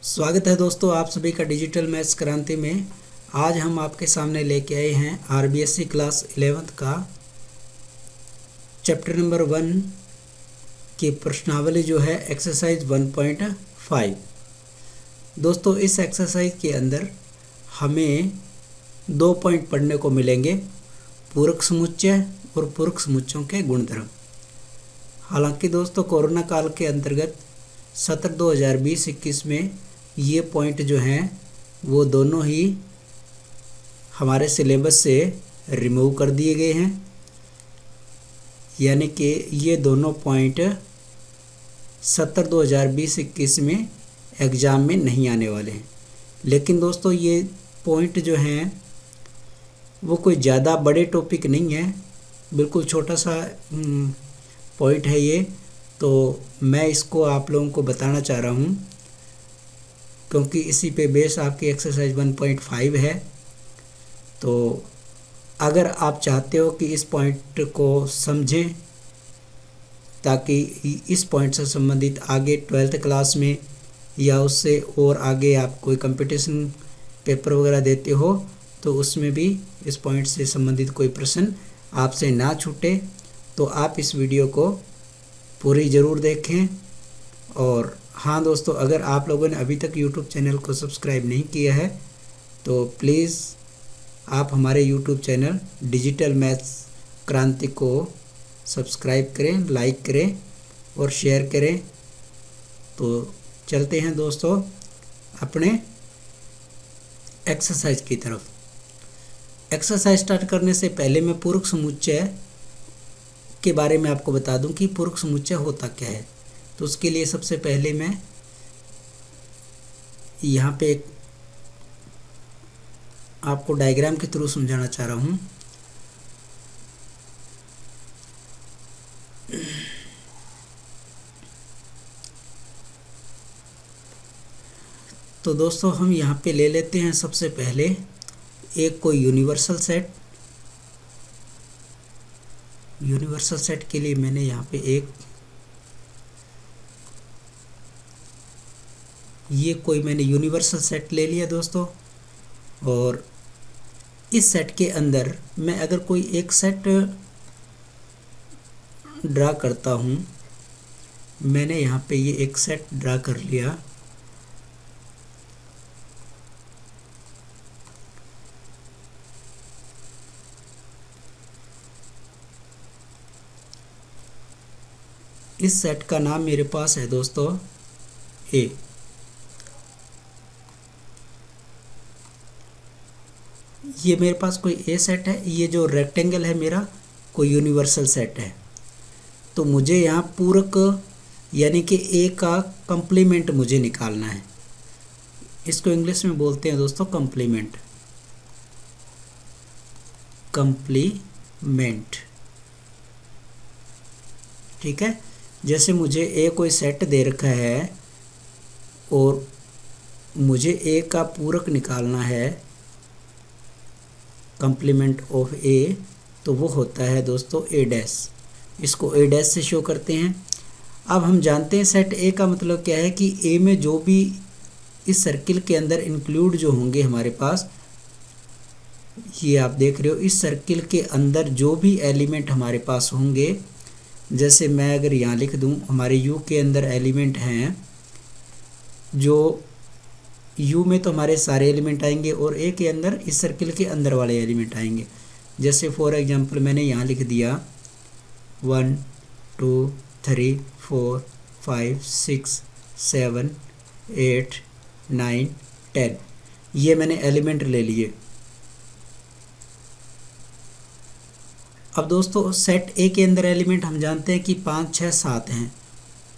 स्वागत है दोस्तों आप सभी का डिजिटल मैथ्स क्रांति में। आज हम आपके सामने लेके आए हैं आरबीएससी क्लास 11th का चैप्टर नंबर 1 की प्रश्नावली जो है एक्सरसाइज 1.5। दोस्तों इस एक्सरसाइज के अंदर हमें 2 पॉइंट पढ़ने को मिलेंगे, पूरक समुच्चय और पूरक समुच्चयों के गुणधर्म। हालांकि दोस्तों कोरोना काल के अंतर्गत सत्र 2020-21 में ये पॉइंट जो हैं वो दोनों ही हमारे सिलेबस से रिमूव कर दिए गए हैं, यानी कि ये दोनों पॉइंट सत्र 2020-21 में एग्ज़ाम में नहीं आने वाले हैं। लेकिन दोस्तों ये पॉइंट जो हैं वो कोई ज़्यादा बड़े टॉपिक नहीं है, बिल्कुल छोटा सा पॉइंट है ये। तो मैं इसको आप लोगों को बताना चाह रहा हूँ क्योंकि इसी पे बेस आपकी एक्सरसाइज 1.5 है। तो अगर आप चाहते हो कि इस पॉइंट को समझें ताकि इस पॉइंट से संबंधित आगे 12th क्लास में या उससे और आगे आप कोई कंपटीशन पेपर वगैरह देते हो तो उसमें भी इस पॉइंट से संबंधित कोई प्रश्न आपसे ना छूटे, तो आप इस वीडियो को पूरी ज़रूर देखें। और हाँ दोस्तों, अगर आप लोगों ने अभी तक YouTube चैनल को सब्सक्राइब नहीं किया है तो प्लीज़ आप हमारे YouTube चैनल डिजिटल मैथ्स क्रांति को सब्सक्राइब करें, लाइक करें और शेयर करें। तो चलते हैं दोस्तों अपने एक्सरसाइज की तरफ। एक्सरसाइज स्टार्ट करने से पहले मैं पूरक समुच्चय के बारे में आपको बता दूं कि पूरक समुच्चय होता क्या है। तो उसके लिए सबसे पहले मैं यहाँ पे एक आपको डायग्राम के थ्रू समझाना चाह रहा हूँ। तो दोस्तों हम यहाँ पे ले लेते हैं सबसे पहले एक कोई यूनिवर्सल सेट। यूनिवर्सल सेट के लिए मैंने यहाँ पे मैंने यूनिवर्सल सेट ले लिया दोस्तों। और इस सेट के अंदर मैं अगर कोई एक सेट ड्रा करता हूँ, मैंने यहाँ पे ये एक सेट ड्रा कर लिया। इस सेट का नाम मेरे पास है दोस्तों ए। ये मेरे पास कोई ए सेट है, ये जो रेक्टेंगल है मेरा कोई यूनिवर्सल सेट है। तो मुझे यहाँ पूरक यानी कि ए का कंप्लीमेंट मुझे निकालना है। इसको इंग्लिश में बोलते हैं दोस्तों कंप्लीमेंट। कंप्लीमेंट ठीक है। जैसे मुझे ए कोई सेट दे रखा है और मुझे ए का पूरक निकालना है, कंप्लीमेंट ऑफ ए, तो वो होता है दोस्तों ए डैश। इसको ए डैश से शो करते हैं। अब हम जानते हैं सेट ए का मतलब क्या है कि ए में जो भी इस सर्किल के अंदर इंक्लूड जो होंगे हमारे पास, ये आप देख रहे हो इस सर्किल के अंदर जो भी एलिमेंट हमारे पास होंगे, जैसे मैं अगर यहाँ लिख दूँ हमारे यू के अंदर एलिमेंट हैं, जो यू में तो हमारे सारे एलिमेंट आएंगे और ए के अंदर इस सर्किल के अंदर वाले एलिमेंट आएंगे। जैसे फॉर एग्जांपल मैंने यहाँ लिख दिया 1 2 3 4 5 6 7 8 9 10, ये मैंने एलिमेंट ले लिए। अब दोस्तों सेट ए के अंदर एलिमेंट हम जानते हैं कि 5 6 7 हैं।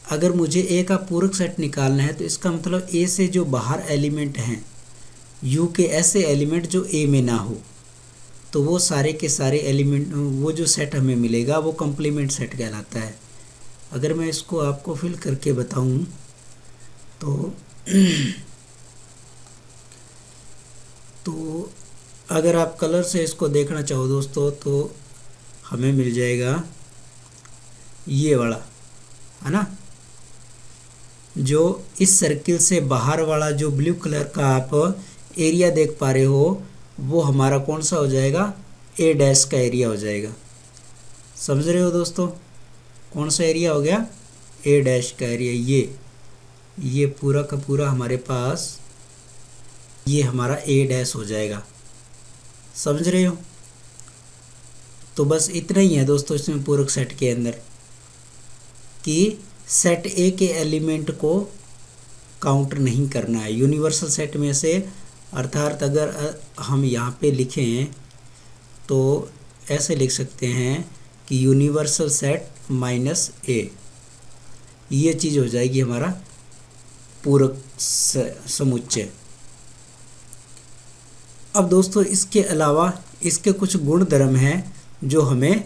अगर मुझे ए का पूरक सेट निकालना है तो इसका मतलब ए से जो बाहर एलिमेंट हैं, यू के ऐसे एलिमेंट जो ए में ना हो, तो वो सारे के सारे एलिमेंट, वो जो सेट हमें मिलेगा वो कंप्लीमेंट सेट कहलाता है। अगर मैं इसको आपको फिल करके बताऊं तो अगर आप कलर से इसको देखना चाहो दोस्तों तो हमें मिल जाएगा ये वाला, है ना। जो इस सर्किल से बाहर वाला जो ब्लू कलर का आप एरिया देख पा रहे हो वो हमारा कौन सा हो जाएगा, ए डैश का एरिया हो जाएगा। समझ रहे हो दोस्तों, कौन सा एरिया हो गया, ए डैश का एरिया। ये पूरा का पूरा हमारे पास ये हमारा ए डैश हो जाएगा। समझ रहे हो, तो बस इतना ही है दोस्तों इसमें पूरक सेट के अंदर कि सेट ए के एलिमेंट को काउंट नहीं करना है यूनिवर्सल सेट में से। अर्थात अगर हम यहाँ पे लिखें तो ऐसे लिख सकते हैं कि यूनिवर्सल सेट माइनस ए, ये चीज़ हो जाएगी हमारा पूरक समुच्चय। अब दोस्तों इसके अलावा इसके कुछ गुण धर्म हैं जो हमें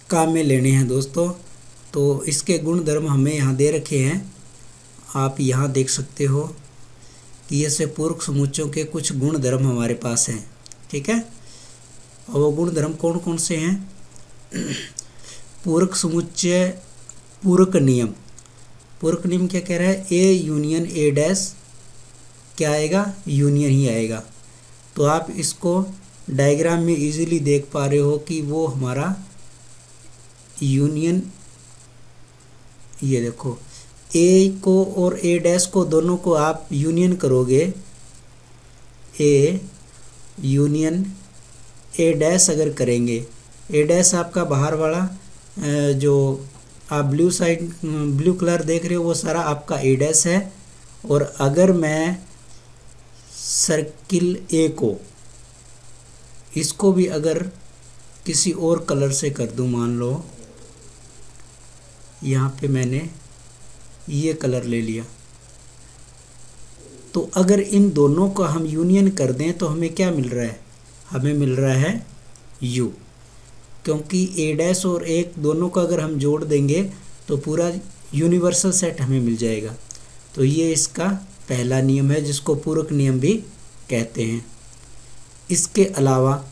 काम में लेने हैं दोस्तों। तो इसके गुण धर्म हमें यहाँ दे रखे हैं, आप यहाँ देख सकते हो कि ऐसे पूरक समुच्चयों के कुछ गुण धर्म हमारे पास हैं। ठीक है, और वो गुण धर्म कौन कौन से हैं। पूरक समुच्चय पूरक नियम, पूरक नियम क्या कह रहा है, ए यूनियन ए डैश क्या आएगा, यूनियन ही आएगा। तो आप इसको डायग्राम में इजीली देख पा रहे हो कि वो हमारा यूनियन, ये देखो ए को और ए डैश को दोनों को आप यूनियन करोगे, ए यूनियन ए डैश अगर करेंगे, ए डैश आपका बाहर वाला जो आप ब्लू कलर देख रहे हो वो सारा आपका ए डैश है। और अगर मैं सर्किल ए को, इसको भी अगर किसी और कलर से कर दूं, मान लो यहाँ पे मैंने ये कलर ले लिया, तो अगर इन दोनों का हम यूनियन कर दें तो हमें क्या मिल रहा है, हमें मिल रहा है यू, क्योंकि ए डैश और एक दोनों का अगर हम जोड़ देंगे तो पूरा यूनिवर्सल सेट हमें मिल जाएगा। तो ये इसका पहला नियम है जिसको पूरक नियम भी कहते हैं। इसके अलावा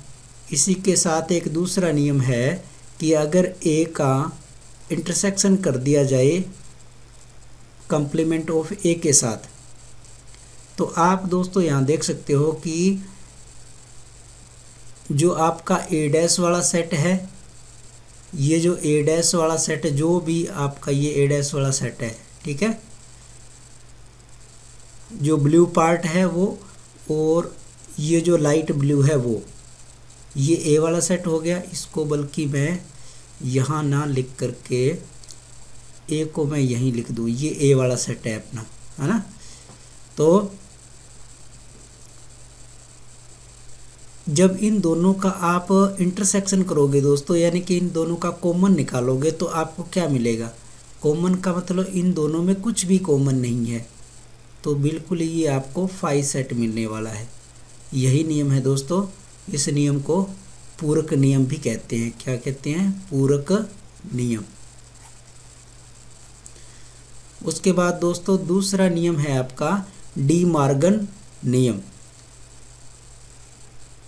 इसी के साथ एक दूसरा नियम है कि अगर ए का इंटरसेक्शन कर दिया जाए कंप्लीमेंट ऑफ ए के साथ, तो आप दोस्तों यहाँ देख सकते हो कि जो आपका ए डैश वाला सेट है, ये जो ए डैश वाला सेट है, जो भी आपका ये ए डैश वाला सेट है, ठीक है, जो ब्लू पार्ट है वो, और ये जो लाइट ब्लू है वो, ये ए वाला सेट हो गया। इसको बल्कि मैं यहाँ ना लिख करके ए को मैं यहीं लिख दूँ, ये ए वाला सेट है अपना, है ना। तो जब इन दोनों का आप इंटरसेक्शन करोगे दोस्तों, यानी कि इन दोनों का कॉमन निकालोगे, तो आपको क्या मिलेगा, कॉमन का मतलब इन दोनों में कुछ भी कॉमन नहीं है, तो बिल्कुल ये आपको फाई सेट मिलने वाला है। यही नियम है दोस्तों, इस नियम को पूरक नियम भी कहते हैं। क्या कहते हैं, पूरक नियम। उसके बाद दोस्तों दूसरा नियम है आपका डी मॉर्गन नियम।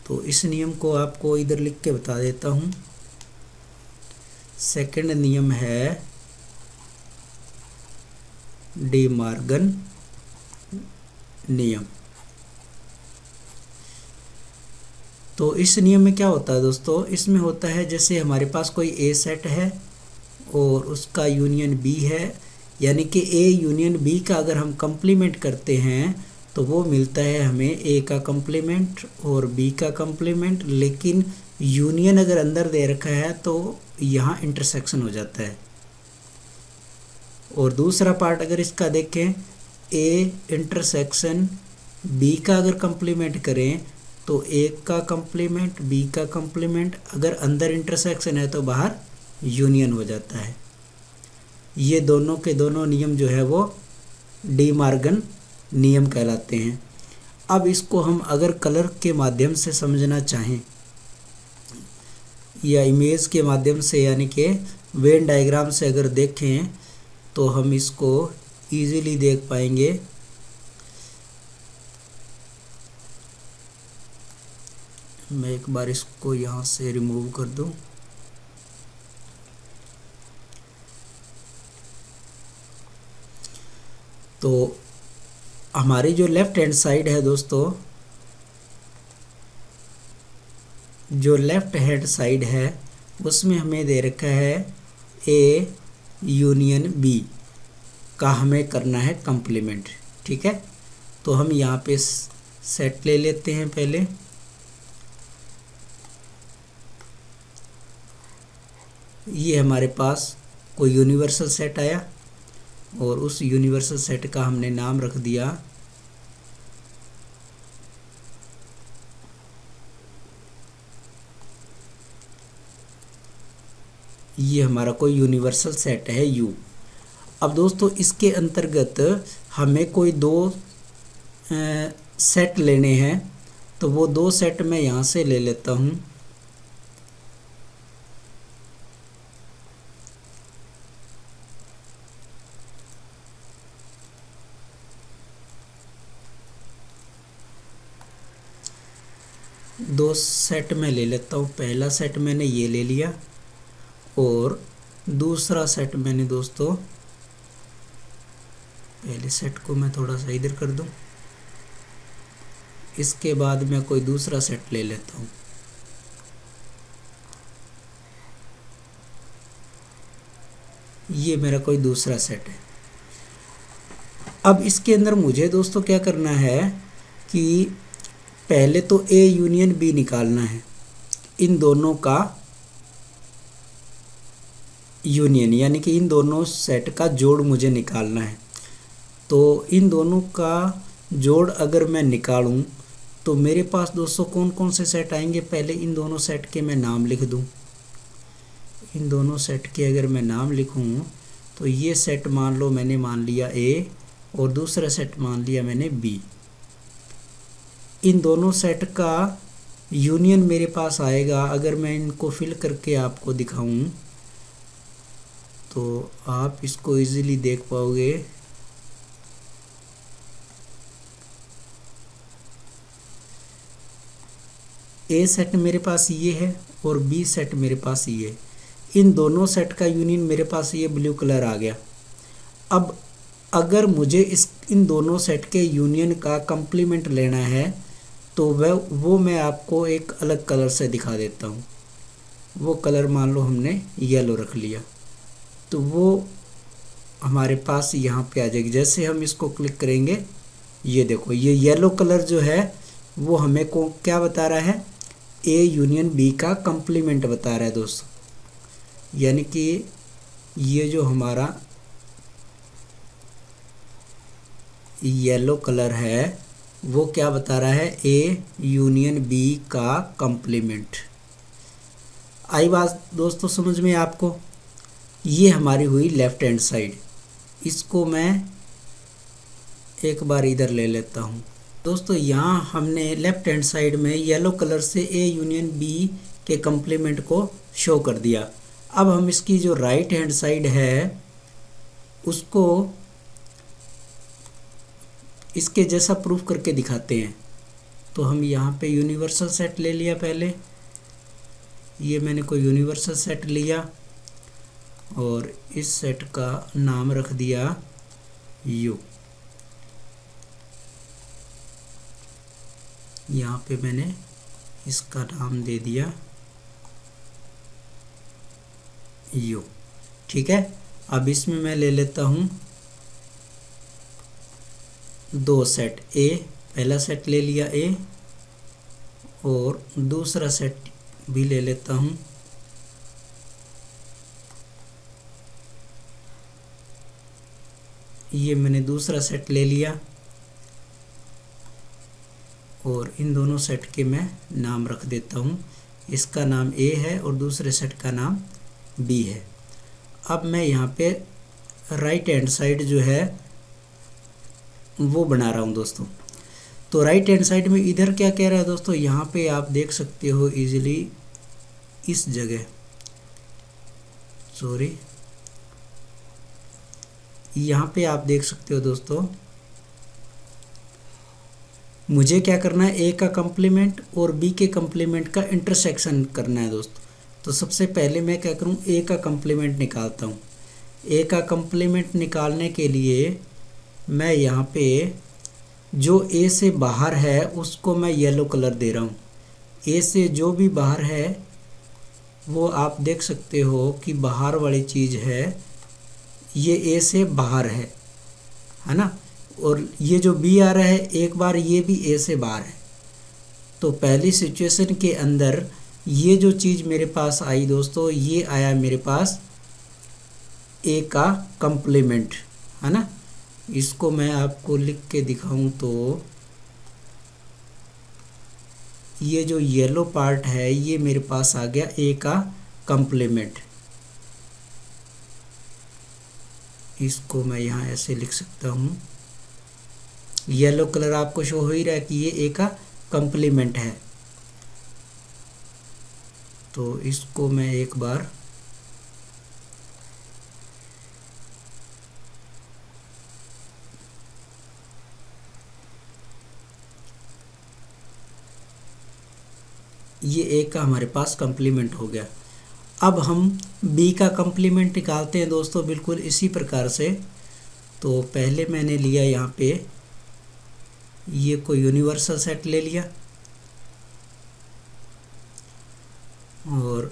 तो इस नियम को आपको इधर लिख के बता देता हूं। सेकंड नियम है डी मॉर्गन नियम। तो इस नियम में क्या होता है दोस्तों, इसमें होता है जैसे हमारे पास कोई ए सेट है और उसका यूनियन बी है, यानी कि ए यूनियन बी का अगर हम कंप्लीमेंट करते हैं तो वो मिलता है हमें ए का कंप्लीमेंट और बी का कंप्लीमेंट, लेकिन यूनियन अगर अंदर दे रखा है तो यहाँ इंटरसेक्शन हो जाता है। और दूसरा पार्ट अगर इसका देखें, ए इंटरसेक्शन बी का अगर कंप्लीमेंट करें तो ए का कंप्लीमेंट बी का कंप्लीमेंट, अगर अंदर इंटरसेक्शन है तो बाहर यूनियन हो जाता है। ये दोनों के दोनों नियम जो है वो डी मॉर्गन नियम कहलाते हैं। अब इसको हम अगर कलर के माध्यम से समझना चाहें या इमेज के माध्यम से, यानी कि वेन डायग्राम से अगर देखें, तो हम इसको इजीली देख पाएंगे। मैं एक बार इसको यहाँ से रिमूव कर दूं। तो हमारी जो लेफ़्ट हैंड साइड है दोस्तों, जो लेफ़्ट हैंड साइड है उसमें हमें दे रखा है ए यूनियन बी का हमें करना है कंप्लीमेंट। ठीक है, तो हम यहाँ पे सेट ले लेते हैं पहले। ये हमारे पास कोई यूनिवर्सल सेट आया और उस यूनिवर्सल सेट का हमने नाम रख दिया ये हमारा कोई यूनिवर्सल सेट है U। अब दोस्तों इसके अंतर्गत हमें कोई दो सेट लेने हैं, तो वो दो सेट मैं यहाँ से ले लेता हूँ। दो सेट मैं ले लेता हूँ। पहला सेट मैंने ये ले लिया और दूसरा सेट मैंने दोस्तों, पहले सेट को मैं थोड़ा सा इधर कर दूं, इसके बाद मैं कोई दूसरा सेट ले लेता हूँ। ये मेरा कोई दूसरा सेट है। अब इसके अंदर मुझे दोस्तों क्या करना है कि पहले तो ए यूनियन बी निकालना है, इन दोनों का यूनियन, यानी कि इन दोनों सेट का जोड़ मुझे निकालना है। तो इन दोनों का जोड़ अगर मैं निकालूं तो मेरे पास दोस्तों कौन कौन से सेट आएंगे, पहले इन दोनों सेट के मैं नाम लिख दूं। इन दोनों सेट के अगर मैं नाम लिखूं तो ये सेट मान लो मैंने मान लिया ए और दूसरा सेट मान लिया मैंने बी। इन दोनों सेट का यूनियन मेरे पास आएगा। अगर मैं इनको फिल करके आपको दिखाऊं तो आप इसको इजीली देख पाओगे। ए सेट मेरे पास ये है और बी सेट मेरे पास ये है। इन दोनों सेट का यूनियन मेरे पास ये ब्लू कलर आ गया। अब अगर मुझे इन दोनों सेट के यूनियन का कंप्लीमेंट लेना है तो वो मैं आपको एक अलग कलर से दिखा देता हूँ। वो कलर मान लो हमने येलो रख लिया, तो वो हमारे पास यहाँ पे आ जाएगी। जैसे हम इसको क्लिक करेंगे, ये देखो ये येलो कलर जो है वो हमें को क्या बता रहा है, ए यूनियन बी का कंप्लीमेंट बता रहा है दोस्तों। यानी कि ये जो हमारा येलो कलर है वो क्या बता रहा है, ए यूनियन बी का कंप्लीमेंट। आई बात दोस्तों समझ में आपको। ये हमारी हुई लेफ्ट हैंड साइड। इसको मैं एक बार इधर ले लेता हूँ। दोस्तों यहाँ हमने लेफ्ट हैंड साइड में येलो कलर से ए यूनियन बी के कंप्लीमेंट को शो कर दिया। अब हम इसकी जो राइट हैंड साइड है उसको इसके जैसा प्रूफ करके दिखाते हैं। तो हम यहाँ पे यूनिवर्सल सेट ले लिया पहले, ये मैंने कोई यूनिवर्सल सेट लिया और इस सेट का नाम रख दिया यू। यहाँ पे मैंने इसका नाम दे दिया यू। ठीक है, अब इसमें मैं ले लेता हूँ दो सेट। ए पहला सेट ले लिया ए और दूसरा सेट भी ले लेता हूँ ये मैंने दूसरा सेट ले लिया और इन दोनों सेट के मैं नाम रख देता हूँ। इसका नाम ए है और दूसरे सेट का नाम बी है। अब मैं यहाँ पे राइट हैंड साइड जो है वो बना रहा हूँ दोस्तों। तो राइट हैंड साइड में इधर क्या कह रहा है दोस्तों, यहाँ पे आप देख सकते हो इजीली इस जगह, सॉरी यहाँ पे आप देख सकते हो दोस्तों, मुझे क्या करना है, ए का कंप्लीमेंट और बी के कंप्लीमेंट का इंटरसेक्शन करना है दोस्तों। तो सबसे पहले मैं क्या करूँ, ए का कंप्लीमेंट निकालता हूँ। ए का कंप्लीमेंट निकालने के लिए मैं यहाँ पे जो ए से बाहर है उसको मैं येलो कलर दे रहा हूँ। ए से जो भी बाहर है वो आप देख सकते हो कि बाहर वाली चीज़ है, ये ए से बाहर है ना। और ये जो बी आ रहा है एक बार ये भी ए से बाहर है। तो पहली सिचुएशन के अंदर ये जो चीज़ मेरे पास आई दोस्तों, ये आया मेरे पास ए का कंप्लीमेंट, है ना। इसको मैं आपको लिख के दिखाऊं तो ये जो येलो पार्ट है ये मेरे पास आ गया ए का कंप्लीमेंट। इसको मैं यहाँ ऐसे लिख सकता हूँ, येलो कलर आपको शो हो ही रहा है कि ये ए का कंप्लीमेंट है। तो इसको मैं एक बार ये ए का हमारे पास कंप्लीमेंट हो गया। अब हम बी का कंप्लीमेंट निकालते हैं दोस्तों बिल्कुल इसी प्रकार से। तो पहले मैंने लिया यहाँ पे ये कोई यूनिवर्सल सेट ले लिया और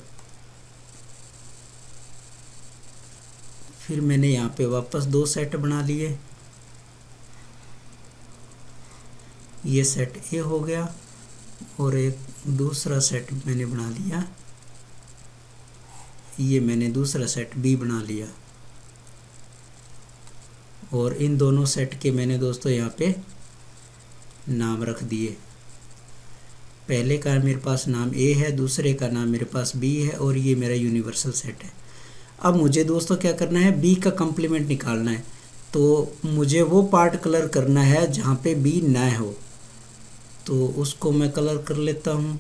फिर मैंने यहाँ पे वापस दो सेट बना लिए। ये सेट ए हो गया और एक दूसरा सेट मैंने बना लिया, ये मैंने दूसरा सेट बी बना लिया। और इन दोनों सेट के मैंने दोस्तों यहाँ पे नाम रख दिए। पहले का मेरे पास नाम ए है, दूसरे का नाम मेरे पास बी है और ये मेरा यूनिवर्सल सेट है। अब मुझे दोस्तों क्या करना है, बी का कंप्लीमेंट निकालना है। तो मुझे वो पार्ट कलर करना है जहाँ पे बी ना हो, तो उसको मैं कलर कर लेता हूँ।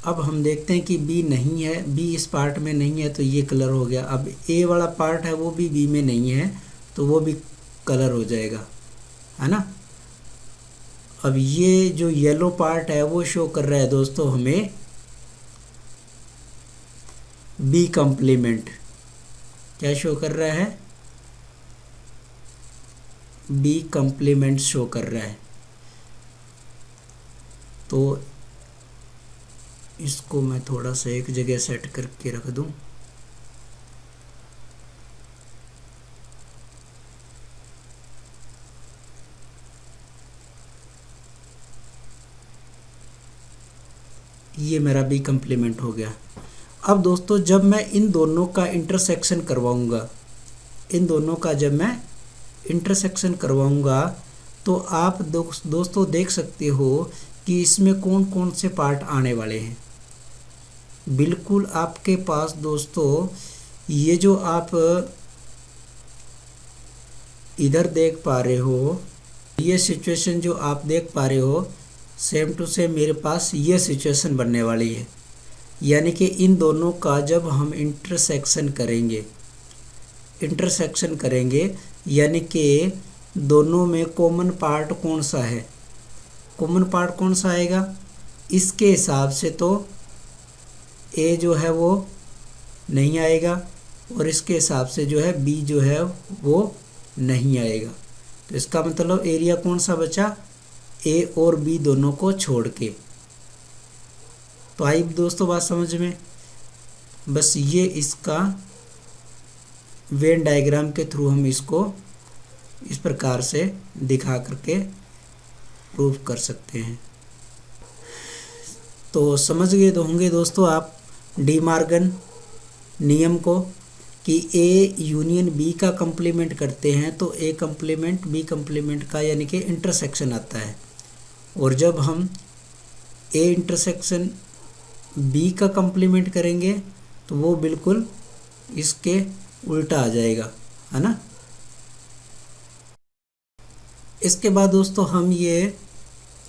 अब हम देखते हैं कि बी नहीं है, बी इस पार्ट में नहीं है तो ये कलर हो गया। अब ए वाला पार्ट है वो भी बी में नहीं है तो वो भी कलर हो जाएगा, है ना। अब ये जो येलो पार्ट है वो शो कर रहा है दोस्तों हमें बी कंप्लीमेंट। क्या शो कर रहा है, बी कंप्लीमेंट शो कर रहा है। तो इसको मैं थोड़ा सा एक जगह सेट करके रख दूं। ये मेरा बी कंप्लीमेंट हो गया। अब दोस्तों जब मैं इन दोनों का इंटरसेक्शन करवाऊंगा, इन दोनों का जब मैं इंटरसेक्शन करवाऊंगा तो आप दोस्तों देख सकते हो कि इसमें कौन कौन से पार्ट आने वाले हैं। बिल्कुल आपके पास दोस्तों ये जो आप इधर देख पा रहे हो, ये सिचुएशन जो आप देख पा रहे हो, सेम टू सेम मेरे पास ये सिचुएशन बनने वाली है। यानी कि इन दोनों का जब हम इंटरसेक्शन करेंगे यानी कि दोनों में कॉमन पार्ट कौन सा है, कॉमन पार्ट कौन सा आएगा, इसके हिसाब से तो ए जो है वो नहीं आएगा और इसके हिसाब से जो है बी जो है वो नहीं आएगा। तो इसका मतलब एरिया कौन सा बचा, ए और बी दोनों को छोड़ के। तो आई दोस्तों बात समझ में। बस ये इसका वेन डायग्राम के थ्रू हम इसको इस प्रकार से दिखा करके प्रूव कर सकते हैं। तो समझ गए तो होंगे दोस्तों आप डी मॉर्गन नियम को कि ए यूनियन बी का कंप्लीमेंट करते हैं तो ए कंप्लीमेंट बी कंप्लीमेंट का यानी कि इंटरसेक्शन आता है। और जब हम ए इंटरसेक्शन बी का कंप्लीमेंट करेंगे तो वो बिल्कुल इसके उल्टा आ जाएगा, है ना। इसके बाद दोस्तों हम ये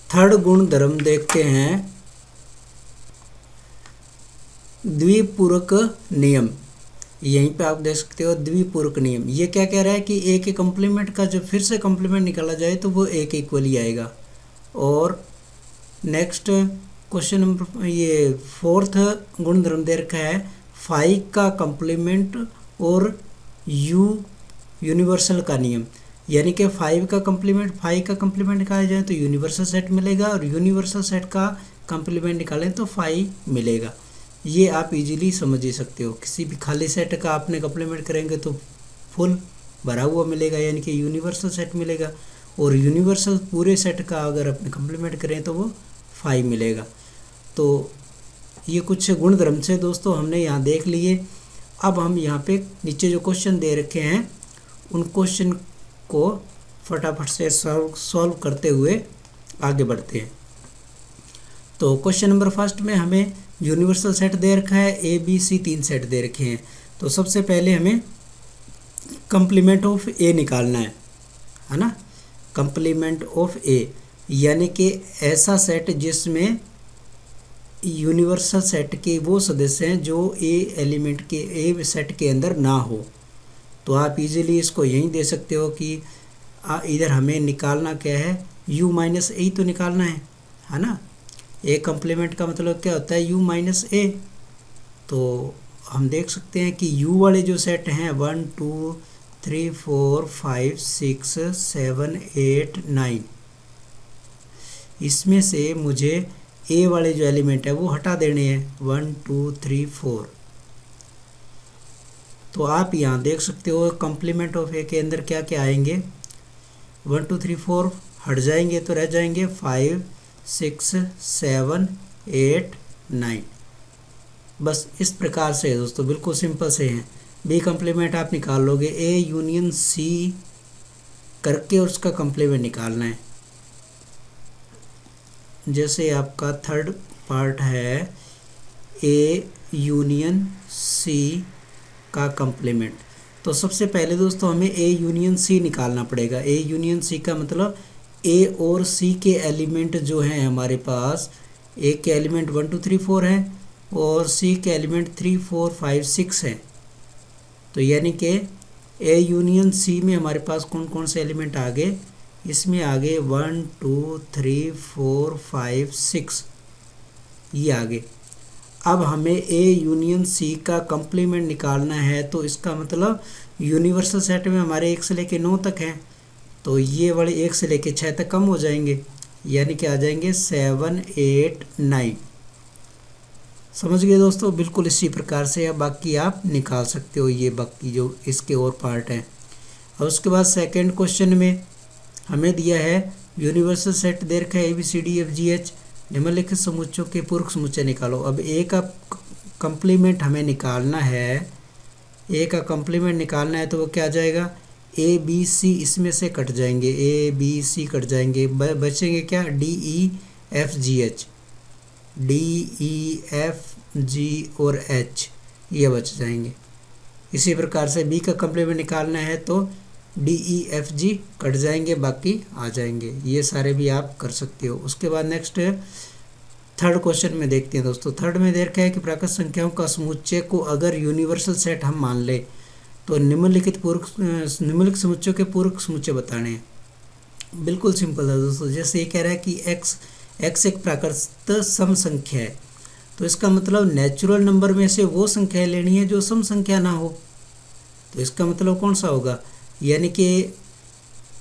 थर्ड गुण धर्म देखते हैं, द्विपूरक नियम। यहीं पे आप देख सकते हो द्विपूरक नियम। ये क्या कह रहा है कि ए के कंप्लीमेंट का जब फिर से कंप्लीमेंट निकाला जाए तो वो ए के इक्वल ही आएगा। और नेक्स्ट क्वेश्चन नंबर ये फोर्थ गुणधर्म दे रखा है, फाई का कंप्लीमेंट और यूनिवर्सल का नियम, यानी कि 5 का कंप्लीमेंट निकाला जाए तो यूनिवर्सल सेट मिलेगा, और यूनिवर्सल सेट का कंप्लीमेंट निकालें तो 5 मिलेगा। ये आप इजीली समझ ही सकते हो। किसी भी खाली सेट का आपने कंप्लीमेंट करेंगे तो फुल भरा हुआ मिलेगा, यानी कि यूनिवर्सल सेट मिलेगा, और यूनिवर्सल पूरे सेट का अगर अपने कंप्लीमेंट करें तो वो 5 मिलेगा। तो ये कुछ गुणधर्म से दोस्तों हमने यहाँ देख लिए। अब हम यहाँ पे नीचे जो क्वेश्चन दे रखे हैं उन क्वेश्चन को फटाफट से सॉल्व करते हुए आगे बढ़ते हैं। तो क्वेश्चन नंबर फर्स्ट में हमें यूनिवर्सल सेट दे रखा है, ए बी सी 3 सेट दे रखे हैं। तो सबसे पहले हमें कंप्लीमेंट ऑफ ए निकालना है ना। कंप्लीमेंट ऑफ ए यानी कि ऐसा सेट जिसमें यूनिवर्सल सेट के वो सदस्य हैं जो ए एलिमेंट के ए सेट के अंदर ना हो। तो आप इजीली इसको यहीं दे सकते हो कि इधर हमें निकालना क्या है, u माइनस ए तो निकालना है ना। ए कंप्लीमेंट का मतलब क्या होता है, u माइनस ए। तो हम देख सकते हैं कि u वाले जो सेट हैं 1 2 3 4 5 6 7 8 9, इसमें से मुझे ए वाले जो एलिमेंट है वो हटा देने हैं 1 2 3 4। तो आप यहाँ देख सकते हो कंप्लीमेंट ऑफ ए के अंदर क्या क्या आएंगे, 1 2 3 4 हट जाएंगे तो रह जाएंगे 5 6 7 8 9। बस इस प्रकार से है दोस्तों, बिल्कुल सिंपल से हैं। बी कंप्लीमेंट आप निकाल लोगे, ए यूनियन सी करके उसका कंप्लीमेंट निकालना है। जैसे आपका थर्ड पार्ट है ए यूनियन सी का कंप्लीमेंट, तो सबसे पहले दोस्तों हमें ए यूनियन सी निकालना पड़ेगा। ए यूनियन सी का मतलब ए और सी के एलिमेंट जो हैं हमारे पास, ए के एलिमेंट 1 2 3 4 हैं और सी के एलिमेंट 3 4 5 6 हैं। तो यानी कि ए यूनियन सी में हमारे पास कौन कौन से एलिमेंट आ गए, इसमें आ गए 1 2 3 4 5 6, ये आ गए। अब हमें ए यूनियन सी का कंप्लीमेंट निकालना है, तो इसका मतलब यूनिवर्सल सेट में हमारे 1 से लेके 9 तक हैं, तो ये वाले 1 से लेके 6 तक कम हो जाएंगे, यानी कि आ जाएंगे 7 8 9। समझ गए दोस्तों, बिल्कुल इसी प्रकार से अब बाकी आप निकाल सकते हो, ये बाकी जो इसके और पार्ट हैं। और उसके बाद सेकेंड क्वेश्चन में हमें दिया है यूनिवर्सल सेट दे रखा है ABCDEFGH, निम्नलिखित समुच्चयों के पूरक समुच्चय निकालो। अब ए का कंप्लीमेंट हमें निकालना है, ए का कंप्लीमेंट निकालना है तो वो क्या आ जाएगा, ए बी सी इसमें से कट जाएंगे, ए बी सी कट जाएंगे, बचेंगे क्या, DEFGH, DEFG और H ये बच जाएंगे। इसी प्रकार से बी का कंप्लीमेंट निकालना है तो DEFG कट जाएंगे, बाकी आ जाएंगे। ये सारे भी आप कर सकते हो। उसके बाद नेक्स्ट थर्ड क्वेश्चन में देखते हैं दोस्तों। थर्ड में दे रखा है कि प्राकृत संख्याओं का समुच्चय को अगर यूनिवर्सल सेट हम मान ले तो निम्नलिखित समुच्चयों के पूरक समुच्चय बताने हैं। बिल्कुल सिंपल है दोस्तों। जैसे ये कह रहा है कि x एक प्राकृत सम संख्या है, तो इसका मतलब नेचुरल नंबर में से वो संख्या लेनी है जो सम संख्या ना हो। तो इसका मतलब कौन सा होगा, यानी कि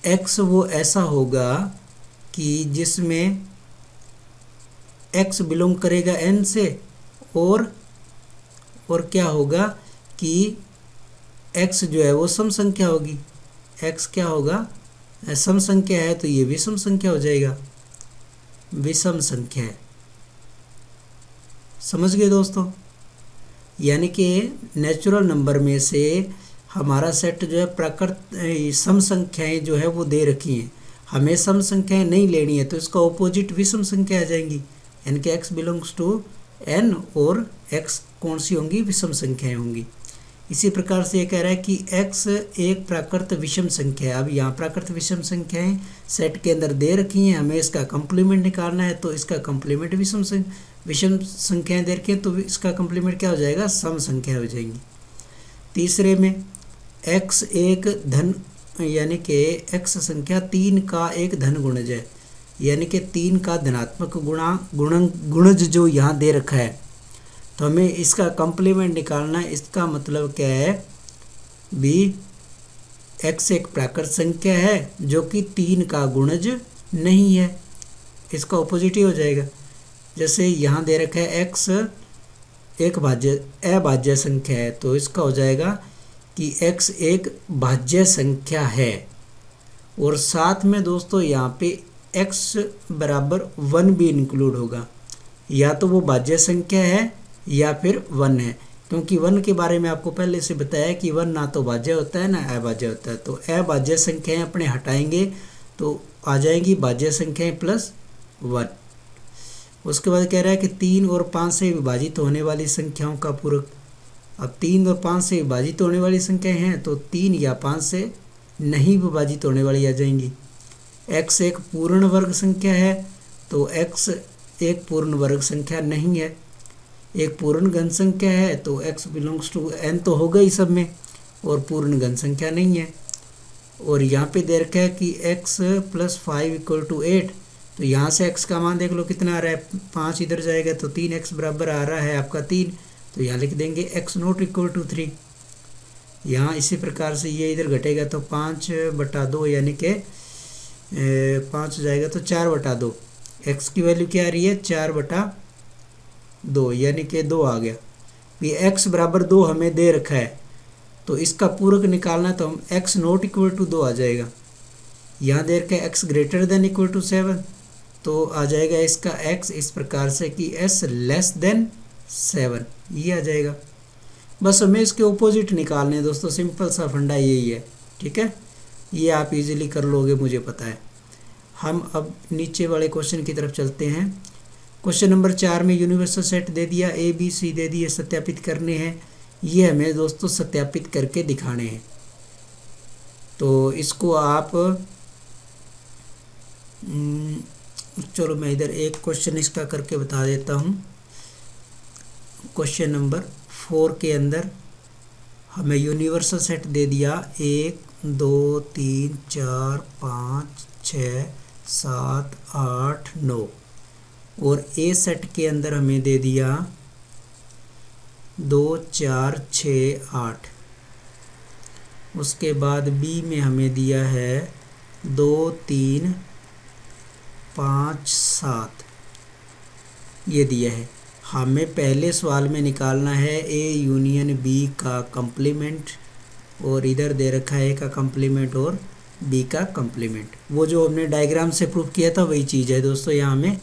x वो ऐसा होगा कि जिसमें x बिलोंग करेगा n से, और क्या होगा कि x जो है वो सम संख्या होगी। x क्या होगा, सम संख्या है तो ये विषम संख्या हो जाएगा, विषम संख्या है। समझ गए दोस्तों, यानी कि नेचुरल नंबर में से हमारा सेट जो है प्राकृत सम संख्याएं जो है वो दे रखी हैं, हमें सम संख्याएं नहीं लेनी है तो इसका ऑपोजिट विषम संख्या आ जाएंगी, यानी कि x बिलोंग्स टू n और x कौन सी होंगी, विषम संख्याएं होंगी। इसी प्रकार से ये कह रहा है कि x एक प्राकृत विषम संख्या है। अब यहाँ प्राकृत विषम संख्याएं सेट के अंदर दे रखी हैं, हमें इसका कंप्लीमेंट निकालना है, तो इसका कंप्लीमेंट विषम संख्याएं दे रखी हैं तो इसका कंप्लीमेंट क्या हो जाएगा, सम संख्या हो जाएंगी। तीसरे में x एक धन, यानी कि x संख्या 3 का एक धन गुणज है, यानी कि 3 का धनात्मक गुणज जो यहाँ दे रखा है, तो हमें इसका कंप्लीमेंट निकालना है। इसका मतलब क्या है, भी x एक प्राकृत संख्या है जो कि 3 का गुणज नहीं है, इसका ऑपोजिट ही हो जाएगा। जैसे यहाँ दे रखा है x एक अभाज्य संख्या है, तो इसका हो जाएगा कि x एक भाज्य संख्या है। और साथ में दोस्तों यहाँ पे x बराबर 1 भी इंक्लूड होगा, या तो वो भाज्य संख्या है या फिर 1 है, क्योंकि 1 के बारे में आपको पहले से बताया कि 1 ना तो भाज्य होता है ना अभाज्य होता है। तो अभाज्य संख्याएं अपने हटाएंगे तो आ जाएंगी भाज्य संख्याएं प्लस 1। उसके बाद कह रहा है कि 3 और 5 से विभाजित होने वाली संख्याओं का पूरक। अब 3 और 5 से विभाजित होने वाली संख्याएं हैं तो 3 या 5 से नहीं विभाजित होने वाली आ जाएंगी। x एक पूर्ण वर्ग संख्या है तो x एक पूर्ण वर्ग संख्या नहीं है। एक पूर्ण घन संख्या है तो x बिलोंग्स टू n तो होगा ही सब में, और पूर्ण घन संख्या नहीं है। और यहाँ पे दे रखा है कि x + 5 = 8, तो यहाँ से x का मान देख लो कितना आ रहा है, 5 इधर जाएगा तो 3x बराबर आ रहा है आपका 3, तो यहाँ लिख देंगे x ≠ = 3। यहाँ इसी प्रकार से ये इधर घटेगा तो 5/2 यानी कि 5 जाएगा तो 4/2। x की वैल्यू क्या आ रही है, 4/2 यानी कि 2 आ गया। ये x बराबर 2 हमें दे रखा है, तो इसका पूरक निकालना तो हम x ≠ 2 आ जाएगा। यहाँ दे रखा है x > 7, तो आ जाएगा इसका x इस प्रकार से कि s < 7, ये आ जाएगा। बस हमें इसके ऑपोजिट निकालने हैं दोस्तों, सिंपल सा फंडा यही है, ठीक है। ये आप इजीली कर लोगे, मुझे पता है। हम अब नीचे वाले क्वेश्चन की तरफ चलते हैं। क्वेश्चन नंबर 4 में यूनिवर्सल सेट दे दिया, ए बी सी दे दिए, सत्यापित करने हैं। ये हमें दोस्तों सत्यापित करके दिखाने हैं। तो इसको आप चलो मैं इधर एक क्वेश्चन इसका करके बता देता हूँ। क्वेश्चन नंबर 4 के अंदर हमें यूनिवर्सल सेट दे दिया 1 2 3 4 5 6 7 8 9, और ए सेट के अंदर हमें दे दिया 2 4 6 8। उसके बाद बी में हमें दिया है 2 3 5 7, ये दिया है। हमें पहले सवाल में निकालना है ए यूनियन बी का कंप्लीमेंट, और इधर दे रखा है ए का कंप्लीमेंट और बी का कंप्लीमेंट। वो जो हमने डायग्राम से प्रूव किया था वही चीज़ है दोस्तों, यहाँ हमें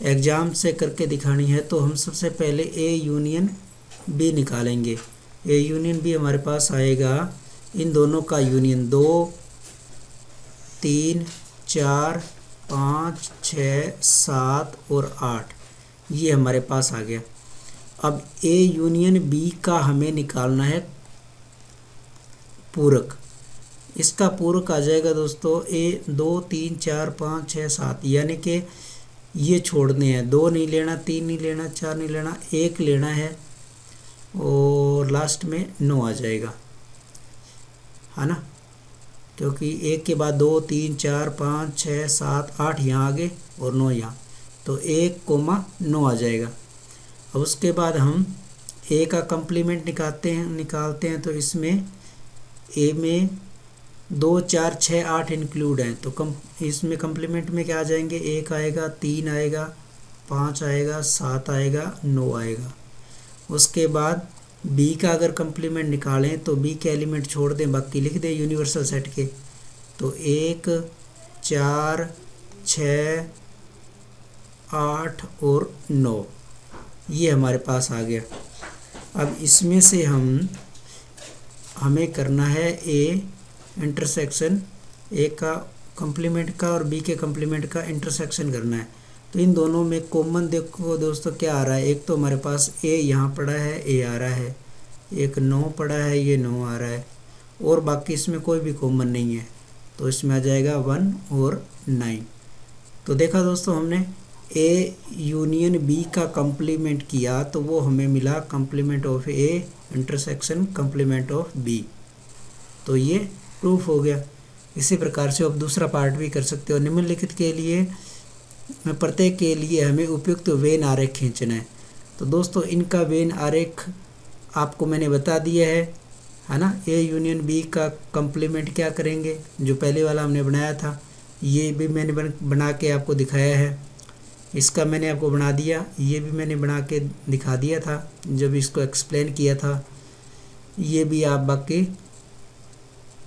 एग्जाम से करके दिखानी है। तो हम सबसे पहले ए यूनियन बी निकालेंगे। ए यूनियन बी हमारे पास आएगा इन दोनों का यूनियन, 2 3 4 5 6 7 और 8, ये हमारे पास आ गया। अब ए यूनियन बी का हमें निकालना है पूरक। इसका पूरक आ जाएगा दोस्तों ए 2 3 4 5 6 7, यानी कि ये छोड़ने हैं, 2 नहीं लेना, 3 नहीं लेना, 4 नहीं लेना, 1 लेना है, और लास्ट में 9 आ जाएगा, है ना, क्योंकि 1 के बाद 2 3 4 5 6 7 8 यहाँ आगे और 9 यहाँ, तो 1,9 आ जाएगा। अब उसके बाद हम ए का कंप्लीमेंट निकालते हैं तो इसमें ए में 2 4 6 8 इंक्लूड हैं, तो इसमें कंप्लीमेंट में क्या आ जाएंगे, 1 आएगा, 3 आएगा, 5 आएगा, 7 आएगा, 9 आएगा। उसके बाद बी का अगर कंप्लीमेंट निकालें तो बी के एलिमेंट छोड़ दें, बाकी लिख दें यूनिवर्सल सेट के, तो 1 4 6 8 और 9, ये हमारे पास आ गया। अब इसमें से हमें करना है ए इंटरसेक्शन, ए का कंप्लीमेंट का और बी के कंप्लीमेंट का इंटरसेक्शन करना है। तो इन दोनों में कॉमन देखो दोस्तों क्या आ रहा है, एक तो हमारे पास ए यहाँ पड़ा है, ए आ रहा है, एक 9 पड़ा है, ये 9 आ रहा है, और बाकी इसमें कोई भी कॉमन नहीं है, तो इसमें आ जाएगा 1 और 9। तो देखा दोस्तों हमने ए यूनियन बी का कंप्लीमेंट किया तो वो हमें मिला complement of A intersection complement of B, तो ये प्रूफ हो गया। इसी प्रकार से आप दूसरा पार्ट भी कर सकते हो। निम्नलिखित के लिए प्रत्येक के लिए हमें उपयुक्त वेन आरेख खींचना है। तो दोस्तों इनका वेन आरेख आपको मैंने बता दिया है, है ना। ए यूनियन बी का कंप्लीमेंट क्या करेंगे, जो पहले वाला हमने बनाया था, ये भी मैंने बना के आपको दिखाया है। इसका मैंने आपको बना दिया, ये भी मैंने बना के दिखा दिया था जब इसको एक्सप्लेन किया था। ये भी आप बाकी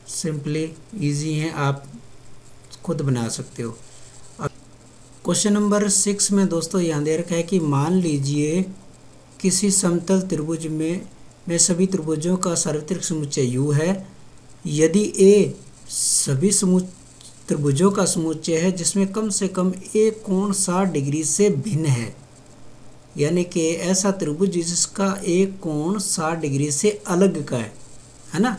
सिंपली इजी हैं, आप खुद बना सकते हो। अब क्वेश्चन नंबर 6 में दोस्तों यहाँ दे रखा है कि मान लीजिए किसी समतल त्रिभुज में सभी त्रिभुजों का सार्वत्रिक समुच्चय U है, यदि A सभी त्रिभुजों का समुच्चय है जिसमें कम से कम एक कोण 60 डिग्री से भिन्न है, यानी कि ऐसा त्रिभुज जिसका एक कोण 60 डिग्री से अलग का है ना।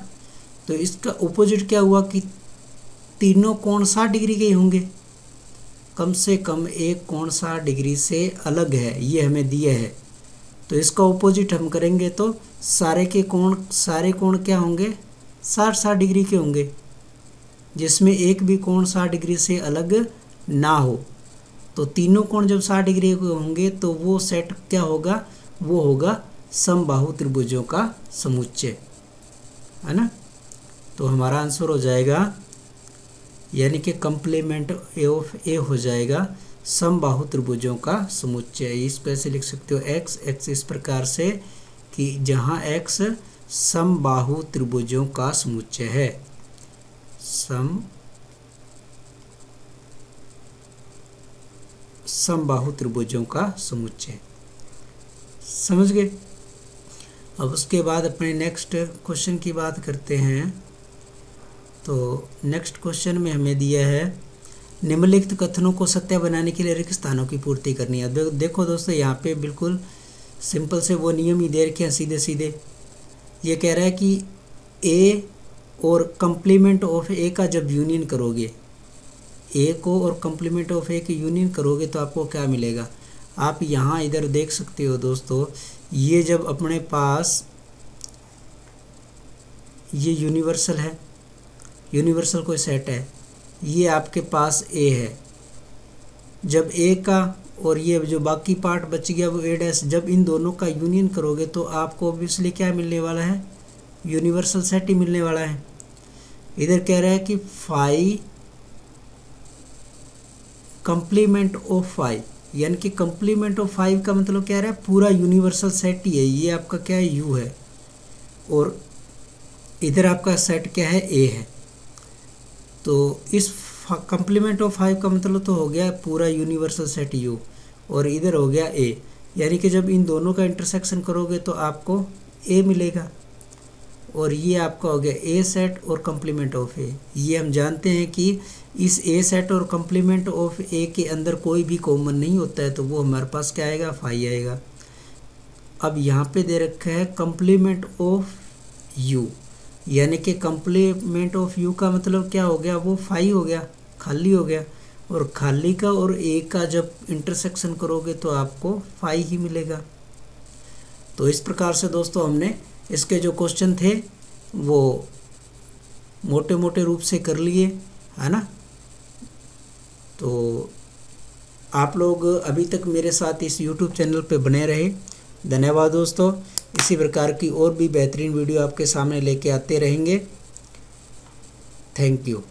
तो इसका अपोजिट क्या हुआ कि तीनों कोण 60 डिग्री के ही होंगे, कम से कम एक कोण 60 डिग्री से अलग है, ये हमें दिया है। तो इसका अपोजिट हम करेंगे तो सारे कोण क्या होंगे, 60 डिग्री के होंगे, जिसमें एक भी कोण 60 डिग्री से अलग ना हो। तो तीनों कोण जब 60 डिग्री के होंगे तो वो सेट क्या होगा, वो होगा समबाहु त्रिभुजों का समुच्चय, है ना। तो हमारा आंसर हो जाएगा, यानी कि कंप्लीमेंट ऑफ ए हो जाएगा समबाहु त्रिभुजों का समुच्चय। इसको ऐसे लिख सकते हो x इस प्रकार से कि जहाँ x समबाहु त्रिभुजों का समुच्चय है, समबाहु त्रिभुजों का समुच्चय। समझ गए। अब उसके बाद अपने नेक्स्ट क्वेश्चन की बात करते हैं। तो नेक्स्ट क्वेश्चन में हमें दिया है निम्नलिखित कथनों को सत्य बनाने के लिए रिक्त स्थानों की पूर्ति करनी है। देखो दोस्तों, यहाँ पे बिल्कुल सिंपल से वो नियम ही दे रखे हैं सीधे सीधे। ये कह रहा है कि ए और कंप्लीमेंट ऑफ ए का जब यूनियन करोगे, ए को और कंप्लीमेंट ऑफ ए की यूनियन करोगे तो आपको क्या मिलेगा। आप यहाँ इधर देख सकते हो दोस्तों, ये जब अपने पास ये यूनिवर्सल है, यूनिवर्सल कोई सेट है, ये आपके पास ए है। जब ए का और ये जो बाकी पार्ट बच गया वो ए डैश, जब इन दोनों का यूनियन करोगे तो आपको ऑब्वियसली क्या मिलने वाला है, यूनिवर्सल सेट ही मिलने वाला है। इधर कह रहा है कि फाई कंप्लीमेंट ऑफ फाई, यानी कि कंप्लीमेंट ऑफ 5 का मतलब क्या रहा है, पूरा यूनिवर्सल सेट ही है। ये आपका क्या है, U है, और इधर आपका सेट क्या है, A है। तो इस कंप्लीमेंट ऑफ 5 का मतलब तो हो गया पूरा यूनिवर्सल सेट U, और इधर हो गया A, यानी कि जब इन दोनों का इंटरसेक्शन करोगे तो आपको A मिलेगा। और ये आपका हो गया A सेट और कंप्लीमेंट ऑफ A। ये हम जानते हैं कि इस A सेट और कंप्लीमेंट ऑफ A के अंदर कोई भी कॉमन नहीं होता है, तो वो हमारे पास क्या आएगा, फाई आएगा। अब यहाँ पे दे रखा है कंप्लीमेंट ऑफ U, यानी कि कंप्लीमेंट ऑफ U का मतलब क्या हो गया, वो फाई हो गया, खाली हो गया। और खाली का और A का जब इंटरसेक्शन करोगे तो आपको फाई ही मिलेगा। तो इस प्रकार से दोस्तों हमने इसके जो क्वेश्चन थे वो मोटे मोटे रूप से कर लिए, है ना। तो आप लोग अभी तक मेरे साथ इस YouTube चैनल पे बने रहे, धन्यवाद दोस्तों। इसी प्रकार की और भी बेहतरीन वीडियो आपके सामने लेके आते रहेंगे। Thank you.